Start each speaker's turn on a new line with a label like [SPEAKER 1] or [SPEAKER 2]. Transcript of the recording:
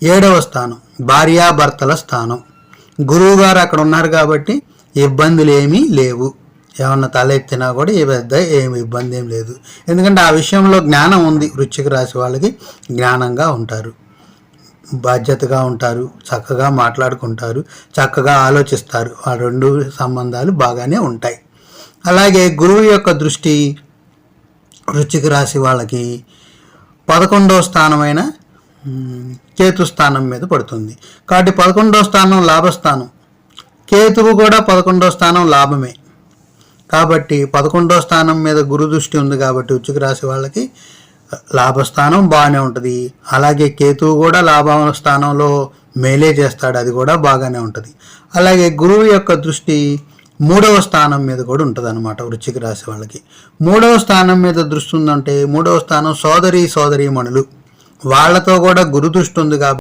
[SPEAKER 1] 7వ స్థానం భార్యాభర్తల స్థానం. గురువు గారు అక్కడ ఉన్నారు కాబట్టి ఇబ్బందులు ఏమీ లేవు. ఏమన్నా తలెత్తినా కూడా ఏమి ఇబ్బంది ఏం లేదు. ఎందుకంటే ఆ విషయంలో జ్ఞానం ఉంది. వృశ్చిక రాశి వాళ్ళకి జ్ఞానంగా ఉంటారు, బాధ్యతగా ఉంటారు, చక్కగా మాట్లాడుకుంటారు, చక్కగా ఆలోచిస్తారు. ఆ రెండు సంబంధాలు బాగానే ఉంటాయి. అలాగే గురువు యొక్క దృష్టి వృశ్చిక రాశి వాళ్ళకి 11వ స్థానమైన కేతు స్థానం మీద పడుతుంది. కాబట్టి 11వ స్థానం లాభస్థానం. కేతువు కూడా 11వ స్థానం లాభమే. కాబట్టి 11వ స్థానం మీద గురు దృష్టి ఉంది కాబట్టి వృశ్చిక రాశి వాళ్ళకి లాభస్థానం బాగానే ఉంటుంది. అలాగే కేతువు కూడా లాభ స్థానంలో మేలే చేస్తాడు, అది కూడా బాగానే ఉంటుంది. అలాగే గురువు యొక్క దృష్టి 3వ స్థానం మీద కూడా ఉంటుంది అనమాట. వృశ్చిక రాశి వాళ్ళకి 3వ స్థానం మీద దృష్టి ఉందంటే 3వ స్థానం సోదరీమణులు, వాళ్ళతో కూడా గురు దృష్టి ఉంది కాబట్టి